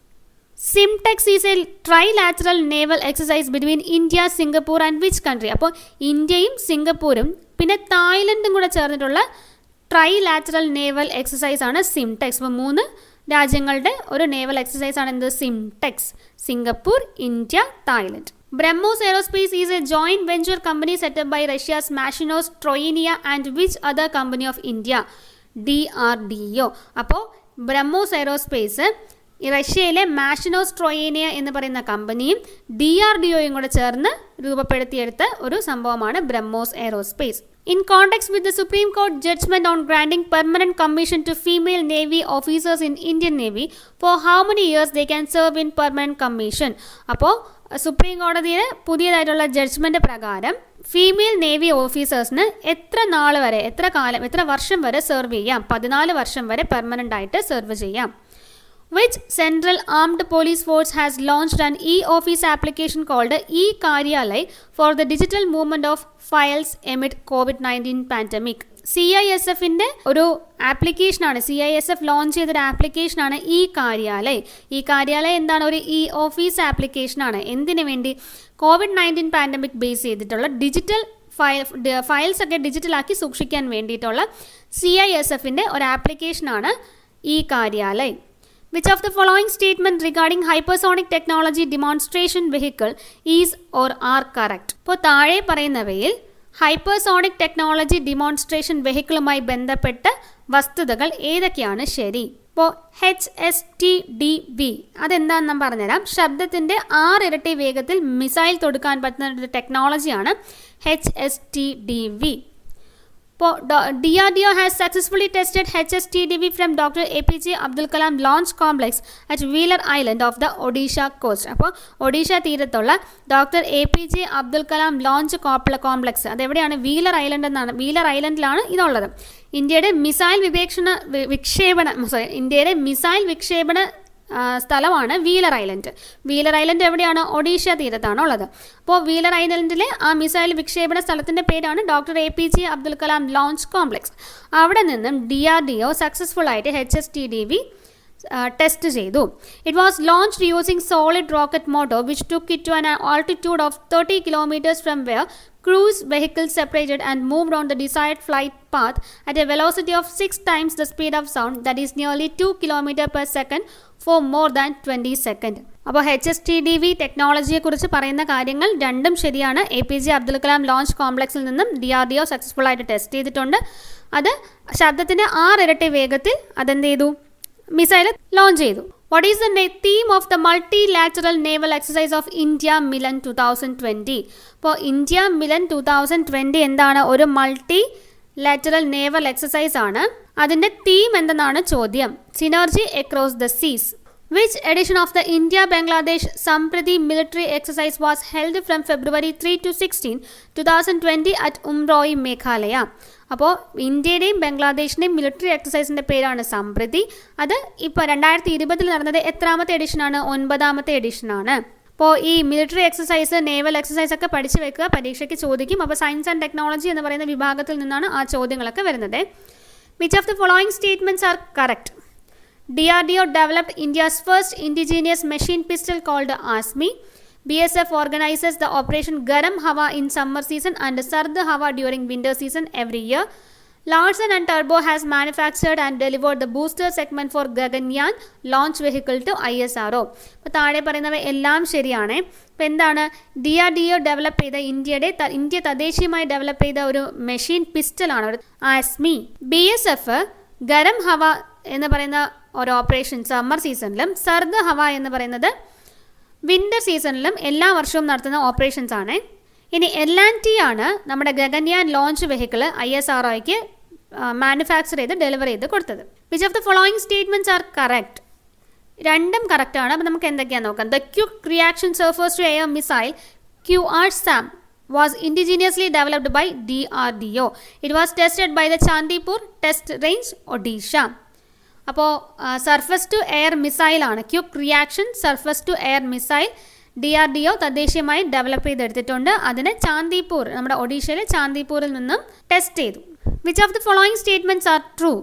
Simtex is A trilateral naval exercise between India, Singapore and which country? അപ്പോൾ ഇന്ത്യയും സിംഗപ്പൂരും പിന്നെ തായ്ലൻഡും കൂടെ ചേർന്നിട്ടുള്ള ട്രൈലാറ്ററൽ നേവൽ എക്സസൈസ് ആണ് സിംടെക്സ്. അപ്പോൾ 3 രാജ്യങ്ങളുടെ ഒരു നേവൽ എക്സസൈസ് ആണ് എന്ത്? Simtex. Singapore, India, Thailand. BrahMos Aerospace is a joint venture company set up by Russia's Machinos, Troinia and which other company of India? DRDO. അപ്പോൾ BrahMos Aerospace റഷ്യയിലെ മാഷിനോസ്ട്രോയേനിയ എന്ന് പറയുന്ന കമ്പനിയും DRDOയും കൂടെ ചേർന്ന് രൂപപ്പെടുത്തിയെടുത്ത ഒരു സംഭവമാണ് BrahMos aerospace. In context with the Supreme Court judgment on granting permanent commission to female Navy officers in Indian Navy for how many years they can serve in permanent commission. അപ്പോൾ സുപ്രീം കോടതിയുടെ പുതിയതായിട്ടുള്ള ജഡ്ജ്മെന്റ് പ്രകാരം ഫീമെയിൽ നേവി ഓഫീസേഴ്സിന് എത്ര നാൾ വരെ, എത്ര വർഷം വരെ സെർവ് ചെയ്യാം? 14 വർഷം വരെ പെർമനന്റ് ആയിട്ട് സെർവ് ചെയ്യാം. Which Central Armed Police Force has launched an e-office application called e-Karyalay for the digital movement of files amid COVID-19 pandemic. CISFന്റെ ഒരു ആപ്ലിക്കേഷനാണ്, CISF ലോഞ്ച് ചെയ്തൊരു ആപ്ലിക്കേഷനാണ് e-Karyalay. e-Karyalay എന്താണ്? ഒരു ഓഫീസ് ആപ്ലിക്കേഷനാണ്. എന്തിനു വേണ്ടി? COVID-19 പാൻഡമിക് ബേസ് ചെയ്തിട്ടുള്ള ഡിജിറ്റൽ ഫയൽസ് ഒക്കെ ഡിജിറ്റലാക്കി സൂക്ഷിക്കാൻ വേണ്ടിയിട്ടുള്ള CISFന്റെ ഒരു ആപ്ലിക്കേഷനാണ് e-Karyalay. Which of the following statement regarding hypersonic technology demonstration vehicle is or are correct? ഇപ്പോൾ താഴെ പറയുന്നവയിൽ ഹൈപ്പർസോണിക് ടെക്നോളജി ഡിമോൺസ്ട്രേഷൻ വെഹിക്കിളുമായി ബന്ധപ്പെട്ട വസ്തുതകൾ ഏതൊക്കെയാണ് ശരി? ഇപ്പോൾ HSTDV അതെന്താണെന്ന് ഞാൻ പറഞ്ഞുതരാം. ശബ്ദത്തിൻ്റെ 6 ഇരട്ടി വേഗത്തിൽ മിസൈൽ തൊടുക്കാൻ പറ്റുന്ന ഒരു ടെക്നോളജിയാണ് HSTDV. DRDO has successfully tested HSTDV from Dr. APJ Abdul Kalam Launch Complex at Wheeler Island of the Odisha coast. അപ്പോൾ ഒഡീഷ തീരത്തുള്ള doctor APJ Abdul Kalam launch complex അതെവിടെയാണ്? വീലർ ഐലൻഡ് എന്നാണ്. വീലർ ഐലൻഡിലാണ് ഇതുള്ളത്. ഇന്ത്യയുടെ മിസൈൽ വിക്ഷേപണ സ്ഥലമാണ് വീലർ ഐലൻഡ്. വീലർ ഐലൻഡ് എവിടെയാണ്? ഒഡീഷ തീരത്താണ് ഉള്ളത്. അപ്പോൾ വീലർ ഐലൻഡിലെ ആ മിസൈൽ വിക്ഷേപണ സ്ഥലത്തിൻ്റെ പേരാണ് doctor APJ Abdul Kalam launch complex. അവിടെ നിന്നും DRDO സക്സസ്ഫുൾ ആയിട്ട് HSTDV ടെസ്റ്റ് ചെയ്തു. It was launched using solid rocket motor which took it to an altitude of 30 kilometers from where cruise vehicles separated and moved on the desired flight path at a velocity of 6 times the speed of sound, that is nearly 2 kilometers per second for more than 20 seconds. അപ്പോൾ HSTDV ടെക്നോളജിയെക്കുറിച്ച് പറയുന്ന കാര്യങ്ങൾ രണ്ടും ശരിയാണ്. APJ അബ്ദുൽ കലാം ലോഞ്ച് കോംപ്ലക്സിൽ നിന്നും DRDO സക്സസ്ഫുൾ ആയിട്ട് ടെസ്റ്റ് ചെയ്തിട്ടുണ്ട്. അത് ശബ്ദത്തിൻ്റെ 6 ഇരട്ടി വേഗത്തിൽ അതെന്ത് ചെയ്തു? മിസൈൽ ലോഞ്ച് ചെയ്തു. What is the theme of the multilateral naval exercise of India Milan 2020? ഇപ്പോൾ ഇന്ത്യ മിലൻ 2020 എന്താണ്? ഒരു മൾട്ടിലാറ്ററൽ നേവൽ എക്സസൈസ് ആണ്. അതിൻ്റെ തീം എന്തെന്നാണ് ചോദ്യം. സിനർജി അക്രോസ് ദ സീസ്. Which edition of the India-Bangladesh Sampriti military exercise was held from February 3 to 16, 2020 at Umroi, Meghalaya? അപ്പോൾ ഇന്ത്യയുടെയും ബംഗ്ലാദേശിൻ്റെയും മിലിറ്ററി എക്സസൈസിൻ്റെ പേരാണ് സംപ്രതി. അത് ഇപ്പോൾ 2020 നടന്നത് എത്രാമത്തെ എഡിഷനാണ്? 9ാമത്തെ എഡിഷനാണ്. അപ്പോൾ ഈ മിലിറ്ററി എക്സസൈസ്, നേവൽ എക്സസൈസ് ഒക്കെ പഠിച്ചു വെക്കുക, പരീക്ഷയ്ക്ക് ചോദിക്കും. അപ്പോൾ സയൻസ് ആൻഡ് ടെക്നോളജി എന്ന് പറയുന്ന വിഭാഗത്തിൽ നിന്നാണ് ആ ചോദ്യങ്ങളൊക്കെ വരുന്നത്. Which of the following statements are correct? DRDO developed India's first indigenous machine pistol called ASMI. BSF organizes the operation Garam Hawa in summer season and Sard Hawa during winter season every year. Larsen & Turbo has manufactured and delivered the booster segment for Gaganyaan launch vehicle to ISRO. അപ്പോൾ താഴെ പറയുന്നവ എല്ലാം ശരിയാണ്. ഇപ്പോൾ എന്താണ്? DRDO ഡെവലപ്പ് ചെയ്ത ഇന്ത്യ തദ്ദേശീയമായി ഡെവലപ്പ് ചെയ്ത ഒരു മെഷീൻ പിസ്റ്റലാണ് ASMI. BSF ഗരം ഹവ എന്ന് പറയുന്ന ഒരു ഓപ്പറേഷൻ സമ്മർ സീസണിലും സർദ് ഹവ എന്ന് പറയുന്നത് വിൻ്റർ സീസണിലും എല്ലാ വർഷവും നടത്തുന്ന ഓപ്പറേഷൻസ് ആണ്. ഇനി L&T ആണ് നമ്മുടെ ഗഗൻയാൻ ലോഞ്ച് വെഹിക്കിൾ ISROയ്ക്ക് മാനുഫാക്ചർ ചെയ്ത് ഡെലിവർ ചെയ്ത് കൊടുത്തത്. Which of the following statements are correct? രണ്ടും കറക്റ്റാണ്. അപ്പോൾ നമുക്ക് എന്തൊക്കെയാണെന്ന് നോക്കാം. The quick reaction surface to air missile QRSAM was indigenously developed by DRDO. It was tested by the Chandipur Test Range, Odisha. അപ്പോൾ സർഫസ് ടു എയർ മിസൈലാണ്, quick reaction surface to air missile DRDO തദ്ദേശീയമായി ഡെവലപ്പ് ചെയ്തെടുത്തിട്ടുണ്ട്. അതിന് ചാന്ദിപൂർ, നമ്മുടെ ഒഡീഷയിലെ ചാന്ദിപൂരിൽ നിന്നും ടെസ്റ്റ് ചെയ്തു. Which of the following statements are true?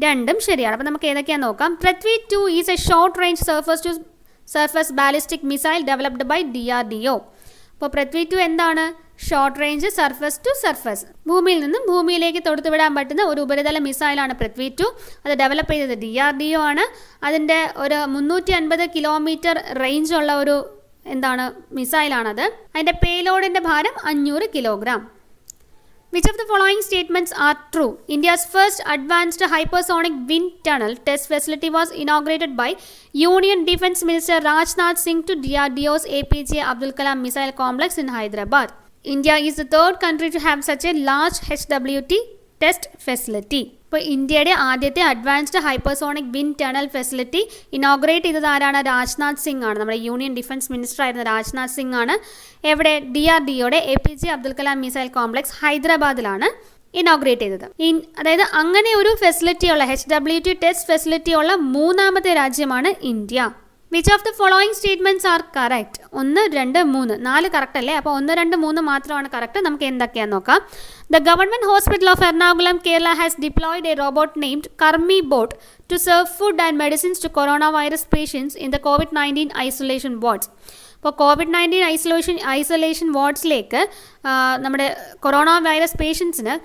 രണ്ടും ശരിയാണ്. അപ്പോൾ നമുക്ക് ഏതൊക്കെയാണെന്ന് നോക്കാം. Prithvi 2 is a short range surface to surface ballistic missile developed by DRDO. അപ്പോൾ പൃഥ്വി 2 എന്താണ്? Short range surface to surface, ഭൂമിയിൽ നിന്നും ഭൂമിയിലേക്ക് തൊടുത്തുവിടാൻ പറ്റുന്ന ഒരു ഉപരിതല മിസൈലാണ് പൃഥ്വി 2. അത് ഡെവലപ്പ് ചെയ്തത് DRDO ആണ്. അതിൻ്റെ ഒരു 350 കിലോമീറ്റർ റേഞ്ചുള്ള ഒരു മിസൈലാണത്. അതിൻ്റെ പേലോഡിൻ്റെ ഭാരം 500 kilogram. Which of the following statements are true? India's first advanced hypersonic wind tunnel test facility was inaugurated by Union Defence Minister Rajnath Singh to DRDO's APJ Abdul Kalam Missile Complex in Hyderabad. India is the third country to have such a large HWT test facility. ഇപ്പോൾ ഇന്ത്യയുടെ ആദ്യത്തെ advanced hypersonic wind tunnel facility inaugurate ചെയ്തത് ആരാണ്? രാജ്നാഥ് സിംഗ് ആണ്. നമ്മുടെ യൂണിയൻ ഡിഫൻസ് മിനിസ്റ്റർ ആയിരുന്ന രാജ്നാഥ് സിംഗ് ആണ്. എവിടെ? DRDOയുടെ APJ Abdul Kalam missile complex ഹൈദരാബാദിലാണ് ഇനോഗ്രേറ്റ് ചെയ്തത്. അതായത് അങ്ങനെ ഒരു ഫെസിലിറ്റിയുള്ള HWT ടെസ്റ്റ് ഫെസിലിറ്റിയുള്ള മൂന്നാമത്തെ രാജ്യമാണ് India. Which of the following statements are correct? 1, 2, 3 4 correct അല്ലേ? അപ്പോൾ 1, 2, 3 മാത്രമാണ് കറക്റ്റ്. നമുക്ക് എന്തൊക്കെയാണെന്ന് നോക്കാം. The Government Hospital of Ernakulam, Kerala has deployed a robot named Karmi Bot to serve food and medicines to coronavirus patients in the COVID-19 isolation wards. ഇപ്പോൾ COVID-19 ഐസൊലേഷൻ വാർഡ്സിലേക്ക് നമ്മുടെ കൊറോണ വൈറസ് പേഷ്യൻസിന്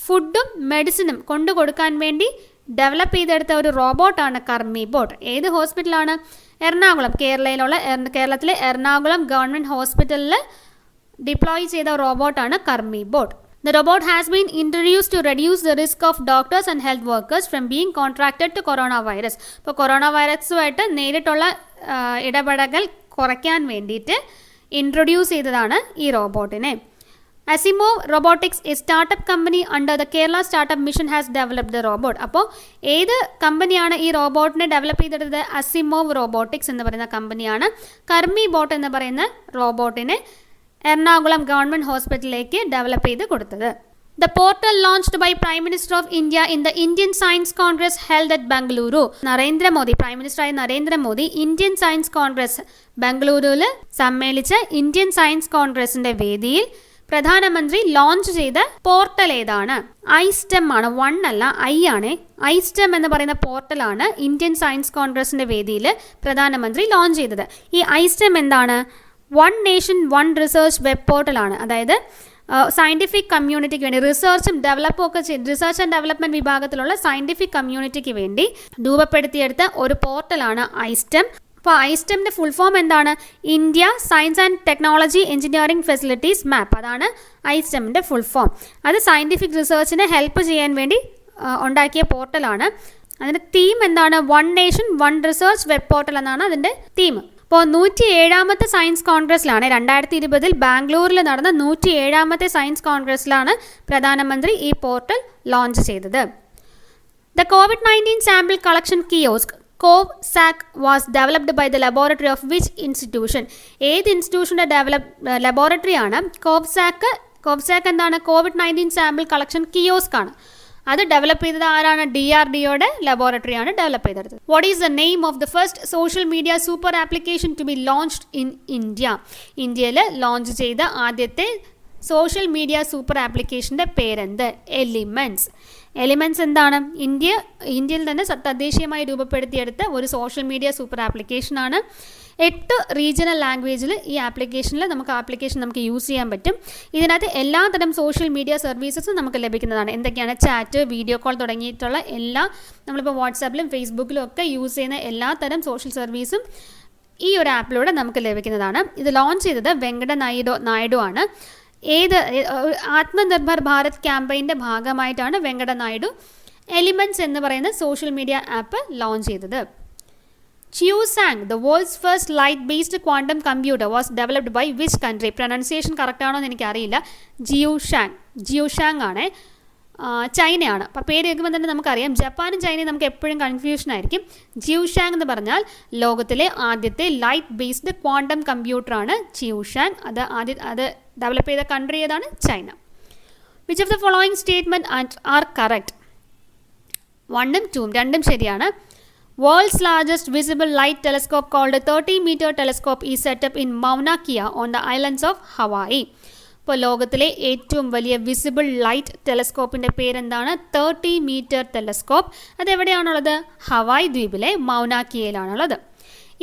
ഫുഡും മെഡിസിനും കൊണ്ടു കൊടുക്കാൻ വേണ്ടി ഡെവലപ്പ് ചെയ്തെടുത്ത ഒരു റോബോട്ടാണ് കർമ്മി ബോട്ട്. ഏത് ഹോസ്പിറ്റലാണ്? എറണാകുളം. കേരളത്തിലെ എറണാകുളം ഗവൺമെൻറ് ഹോസ്പിറ്റലിൽ ഡിപ്ലോയ് ചെയ്ത റോബോട്ടാണ് കർമ്മി boat. The robot has been introduced to reduce the risk of doctors and health workers from being contracted to coronavirus. ഇപ്പോൾ കൊറോണ വൈറസുമായിട്ട് നേരിട്ടുള്ള ഇടപെടൽ കുറയ്ക്കാൻ വേണ്ടിയിട്ട് ഇൻട്രൊഡ്യൂസ് ചെയ്തതാണ് ഈ റോബോട്ടിനെ. Asimov Robotics, a startup company under the Kerala Startup Mission, has developed the robot. അപ്പോൾ ഏത് കമ്പനിയാണ് ഈ റോബോട്ടിനെ ഡെവലപ്പ് ചെയ്തെടുത്തത്? അസിമോവ് റോബോട്ടിക്സ് എന്ന് പറയുന്ന കമ്പനിയാണ് കർമ്മി ബോട്ട് എന്ന് പറയുന്ന റോബോട്ടിനെ എറണാകുളം ഗവൺമെൻറ് ഹോസ്പിറ്റലിലേക്ക് ഡെവലപ്പ് ചെയ്ത് കൊടുത്തത്. The portal launched by Prime Minister of India in the Indian Science Congress held at Bangalore. Narendra Modi, prime മിനിസ്റ്ററായ നരേന്ദ്രമോദി ഇന്ത്യൻ സയൻസ് കോൺഗ്രസ് ബംഗളൂരുവിൽ സമ്മേളിച്ച ഇന്ത്യൻ സയൻസ് കോൺഗ്രസിന്റെ വേദിയിൽ പ്രധാനമന്ത്രി ലോഞ്ച് ചെയ്ത പോർട്ടൽ ഏതാണ്? ഐസ്റ്റെം ആണ്. 1 അല്ല, ഐ ആണ്. ഐസ്റ്റെം എന്ന് പറയുന്ന പോർട്ടലാണ് ഇന്ത്യൻ സയൻസ് കോൺഗ്രസിന്റെ വേദിയിൽ പ്രധാനമന്ത്രി ലോഞ്ച് ചെയ്തത്. ഈ ഐസ്റ്റെം എന്താണ്? 1 നേഷൻ 1 റിസർച്ച് വെബ് പോർട്ടലാണ്. അതായത് സയൻറ്റിഫിക് കമ്മ്യൂണിറ്റിക്ക് വേണ്ടി റിസർച്ച് ആൻഡ് ഡെവലപ്മെൻറ്റ് വിഭാഗത്തിലുള്ള സയൻറ്റിഫിക് കമ്മ്യൂണിറ്റിക്ക് വേണ്ടി രൂപപ്പെടുത്തിയെടുത്ത ഒരു പോർട്ടലാണ് ഐസ്റ്റെം. അപ്പോൾ ഐസ്റ്റെമിൻ്റെ ഫുൾ ഫോം എന്താണ്? India science and technology engineering facilities map. അതാണ് ഐസ്റ്റെമിൻ്റെ ഫുൾ ഫോം. അത് സയൻറ്റിഫിക് റിസർച്ചിനെ ഹെൽപ്പ് ചെയ്യാൻ വേണ്ടി ഉണ്ടാക്കിയ പോർട്ടലാണ്. അതിൻ്റെ തീം എന്താണ്? 1 നേഷൻ 1 റിസർച്ച് വെബ് പോർട്ടൽ എന്നാണ് അതിൻ്റെ തീം. അപ്പോൾ 107ാമത്തെ സയൻസ് കോൺഗ്രസ്സിലാണ് 2020 ബാംഗ്ലൂരിൽ നടന്ന 107ാമത്തെ സയൻസ് കോൺഗ്രസ്സിലാണ് പ്രധാനമന്ത്രി ഈ പോർട്ടൽ ലോഞ്ച് ചെയ്തത്. The COVID-19 sample collection kiosk COVSAC was developed by the laboratory of which institution? ഏത് ഇൻസ്റ്റിറ്റ്യൂഷൻ്റെ ലബോറട്ടറിയാണ് COVSAC? എന്താണ്? COVID-19 സാമ്പിൾ കളക്ഷൻ കിയോസ്ക് ആണ്. അത് ഡെവലപ്പ് ചെയ്തത് ആരാണ്? DRDOയുടെ ലബോറട്ടറിയാണ് ഡെവലപ്പ് ചെയ്തത്. What is the name of the first social media super application to be launched in India? ഇന്ത്യയിൽ ലോഞ്ച് ചെയ്ത ആദ്യത്തെ സോഷ്യൽ മീഡിയ സൂപ്പർ ആപ്ലിക്കേഷൻ്റെ പേരെന്ത്? എലിമെൻറ്റ്സ് എന്താണ്? ഇന്ത്യയിൽ തന്നെ തദ്ദേശീയമായി രൂപപ്പെടുത്തിയെടുത്ത ഒരു സോഷ്യൽ മീഡിയ സൂപ്പർ ആപ്ലിക്കേഷനാണ്. 8 റീജിയണൽ ലാംഗ്വേജിൽ ഈ ആപ്ലിക്കേഷൻ നമുക്ക് യൂസ് ചെയ്യാൻ പറ്റും. ഇതിനകത്ത് എല്ലാതരം സോഷ്യൽ മീഡിയ സർവീസസും നമുക്ക് ലഭിക്കുന്നതാണ്. എന്തൊക്കെയാണ്? ചാറ്റ്, വീഡിയോ കോൾ തുടങ്ങിയിട്ടുള്ള നമ്മളിപ്പോൾ വാട്സാപ്പിലും ഫേസ്ബുക്കിലും ഒക്കെ യൂസ് ചെയ്യുന്ന എല്ലാതരം സോഷ്യൽ സർവീസും ഈ ഒരു ആപ്പിലൂടെ നമുക്ക് ലഭിക്കുന്നതാണ്. ഇത് ലോഞ്ച് ചെയ്തത് വെങ്കട നായിഡു ആണ്. ആത്മനിർഭർ ഭാരത് ക്യാമ്പയിൻ്റെ ഭാഗമായിട്ടാണ് വെങ്കട നായിഡു എലിമെൻറ്റ്സ് എന്ന് പറയുന്ന സോഷ്യൽ മീഡിയ ആപ്പ് ലോഞ്ച് ചെയ്തത്. Chiusang, the world's first light-based quantum computer, was developed by which country? Pronunciation correct ആണോ എന്ന് എനിക്കറിയില്ല. ജിയൂഷാങ് ആണ്. ചൈനയാണ്. അപ്പോൾ പേര് കേൾക്കുമ്പോൾ തന്നെ നമുക്കറിയാം ജപ്പാനും ചൈനയും നമുക്ക് എപ്പോഴും കൺഫ്യൂഷൻ ആയിരിക്കും. ജിയൂഷാങ് എന്ന് പറഞ്ഞാൽ ലോകത്തിലെ ആദ്യത്തെ ലൈറ്റ് ബേസ്ഡ് ക്വാണ്ടം കമ്പ്യൂട്ടറാണ് ജിയൂഷാങ്. അത് ഡെവലപ്പ് ചെയ്ത കൺട്രി ഏതാണ്? China. Which of the following statement are correct? 1ഉം 2ഉം രണ്ടും ശരിയാണ്. World's largest visible light telescope called a 30-meter telescope is set up in Mauna Kea on the islands of Hawaii. ഇപ്പോൾ ലോകത്തിലെ ഏറ്റവും വലിയ വിസിബിൾ ലൈറ്റ് ടെലസ്കോപ്പിൻ്റെ പേരെന്താണ്? 30-meter telescope. അതെവിടെയാണുള്ളത്? ഹവായ് ദ്വീപിലെ മൗന കിയയിലാണുള്ളത്.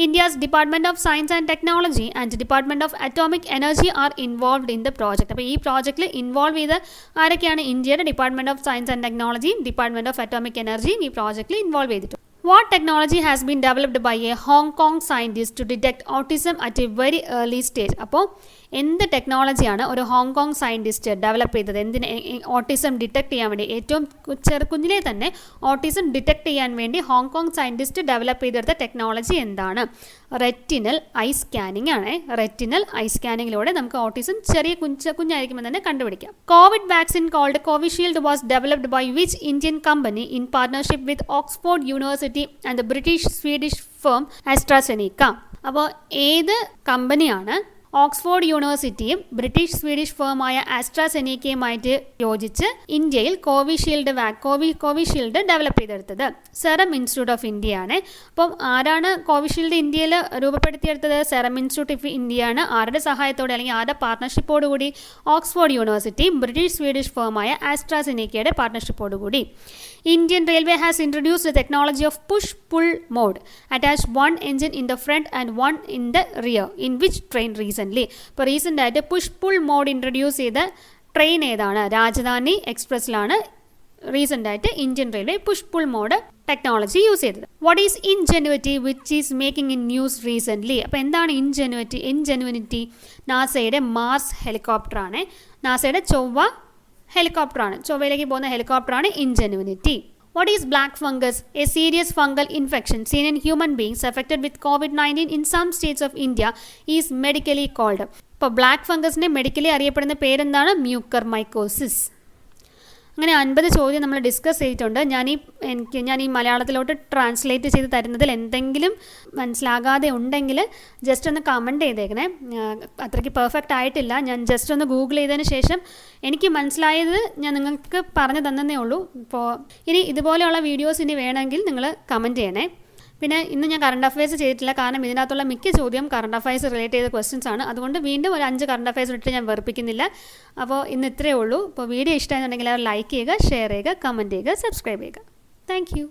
India's Department of Science and Technology and Department of Atomic Energy are involved in the project. അപ്പോൾ ഈ പ്രോജക്റ്റിൽ ഇൻവോൾവ് ചെയ്ത് ആരൊക്കെയാണ്? ഇന്ത്യയുടെ ഡിപ്പാർട്ട്മെൻറ്റ് ഓഫ് സയൻസ് ആൻഡ് ടെക്നോളജിയും ഡിപ്പാർട്ട്മെൻറ്റ് ഓഫ് അറ്റോമിക് എനർജിയും ഈ പ്രോജക്റ്റിൽ ഇൻവോൾവ് ചെയ്തിട്ടുണ്ട്. What technology has been developed by a Hong Kong scientist to detect autism at a very early stage? അപ്പോൾ എന്ത് ടെക്നോളജിയാണ് ഒരു ഹോങ്കോങ് സയൻറ്റിസ്റ്റ് ഡെവലപ്പ് ചെയ്തത് എന്തിന് ഓട്ടിസം ഡിറ്റക്ട് ചെയ്യാൻ വേണ്ടി? ഏറ്റവും കുഞ്ഞിലെ തന്നെ ഓട്ടിസം ഡിറ്റക്ട് ചെയ്യാൻ വേണ്ടി ഹോങ്കോങ് സയൻറ്റിസ്റ്റ് ഡെവലപ്പ് ചെയ്തെടുത്ത ടെക്നോളജി എന്താണ്? റെറ്റിനൽ ഐ സ്കാനിങ് ആണ്. റെറ്റിനൽ ഐ സ്കാനിങ്ങിലൂടെ നമുക്ക് ഓട്ടിസം ചെറിയ കുഞ്ഞായിരിക്കുമ്പോൾ തന്നെ കണ്ടുപിടിക്കാം. Covid vaccine called Covishield was developed by which Indian company in partnership with Oxford University and the British Swedish firm AstraZeneca? അപ്പോൾ ഏത് കമ്പനിയാണ് ഓക്സ്ഫോർഡ് യൂണിവേഴ്സിറ്റിയും ബ്രിട്ടീഷ് സ്വീഡിഷ് ഫേമായ ആസ്ട്രാസെനിക്കയുമായിട്ട് യോജിച്ച് ഇന്ത്യയിൽ കോവിഷീൽഡ് ഡെവലപ്പ് ചെയ്തെടുത്തത്? സെറം ഇൻസ്റ്റിറ്റ്യൂട്ട് ഓഫ് ഇന്ത്യ ആണ്. അപ്പം ആരാണ് കോവിഷീൽഡ് ഇന്ത്യയിൽ രൂപപ്പെടുത്തിയെടുത്തത്? സെറം ഇൻസ്റ്റിറ്റ്യൂട്ട് ഓഫ് ഇന്ത്യ ആണ്. ആരുടെ സഹായത്തോടെ അല്ലെങ്കിൽ ആരുടെ പാർട്ട്ണർഷിപ്പോടുകൂടി? ഓക്സ്ഫോർഡ് യൂണിവേഴ്സിറ്റി ബ്രിട്ടീഷ് സ്വീഡിഷ് ഫേമായ ആസ്ട്രാസെനിക്കയുടെ പാർട്ട്ണർഷിപ്പോടുകൂടി. Indian railway has introduced the technology of push pull mode. Attach one engine in the front and one in the rear in which train recently? ഇപ്പോൾ റീസെൻ്റായിട്ട് പുഷ് പുൾ മോഡ് ഇൻട്രൊഡ്യൂസ് ചെയ്ത ട്രെയിൻ ഏതാണ്? Rajdhani എക്സ്പ്രസ്സിലാണ് റീസെൻ്റായിട്ട് Indian railway push pull mode technology use ചെയ്തത്. What is ingenuity which is making in news recently? അപ്പോൾ എന്താണ് ഇൻജെനുവിറ്റി? നാസയുടെ മാർസ് ഹെലികോപ്റ്ററാണ്. നാസയുടെ ചൊവ്വ ഹെലികോപ്റ്ററാണ്. ചൊവ്വയിലേക്ക് പോകുന്ന ഹെലികോപ്റ്ററാണ് ഇൻജെനുവിറ്റി. What is black fungus? A serious fungal infection seen in human beings affected with COVID-19 in some states of India is medically called. ഇപ്പോൾ ബ്ലാക്ക് ഫംഗസിനെ മെഡിക്കലി അറിയപ്പെടുന്ന പേരെന്താണ്? മ്യൂക്കർമൈക്കോസിസ്. അങ്ങനെ 50 ചോദ്യം നമ്മൾ ഡിസ്കസ് ചെയ്തിട്ടുണ്ട്. ഞാൻ ഈ മലയാളത്തിലോട്ട് ട്രാൻസ്ലേറ്റ് ചെയ്ത് തരുന്നതിൽ എന്തെങ്കിലും മനസ്സിലാകാതെ ഉണ്ടെങ്കിൽ ജസ്റ്റ് ഒന്ന് കമൻറ്റ് ചെയ്തേക്കണേ. അത്രയ്ക്ക് പെർഫെക്റ്റ് ആയിട്ടില്ല. ഞാൻ ജസ്റ്റ് ഒന്ന് ഗൂഗിൾ ചെയ്തതിന് ശേഷം എനിക്ക് മനസ്സിലായത് ഞാൻ നിങ്ങൾക്ക് പറഞ്ഞു തന്നേ ഉള്ളൂ. ഇപ്പോൾ ഇനി ഇതുപോലെയുള്ള വീഡിയോസ് ഇനി വേണമെങ്കിൽ നിങ്ങൾ കമൻറ്റ് ചെയ്യണേ. പിന്നെ ഇന്ന് ഞാൻ കറണ്ട് അഫയേഴ്സ് ചെയ്തിട്ടില്ല, കാരണം ഇതിനകത്തുള്ള മിക്ക ചോദ്യം കറണ്ട് അഫയേഴ്സ് റിലേറ്റ് ചെയ്ത ക്വസ്റ്റ്യൻസ് ആണ്. അതുകൊണ്ട് വീണ്ടും ഒരു 5 കറണ്ട് അഫയേഴ്സ് ഇട്ട് ഞാൻ വെറുപ്പിക്കുന്നില്ല. അപ്പോൾ ഇന്ന് ഇത്രയേ ഉള്ളൂ. അപ്പോൾ വീഡിയോ ഇഷ്ടമാണെന്നുണ്ടെങ്കിൽ ലൈക്ക് ചെയ്യുക, ഷെയർ ചെയ്യുക, കമൻറ്റ് ചെയ്യുക, സബ്സ്ക്രൈബ് ചെയ്യുക. Thank you.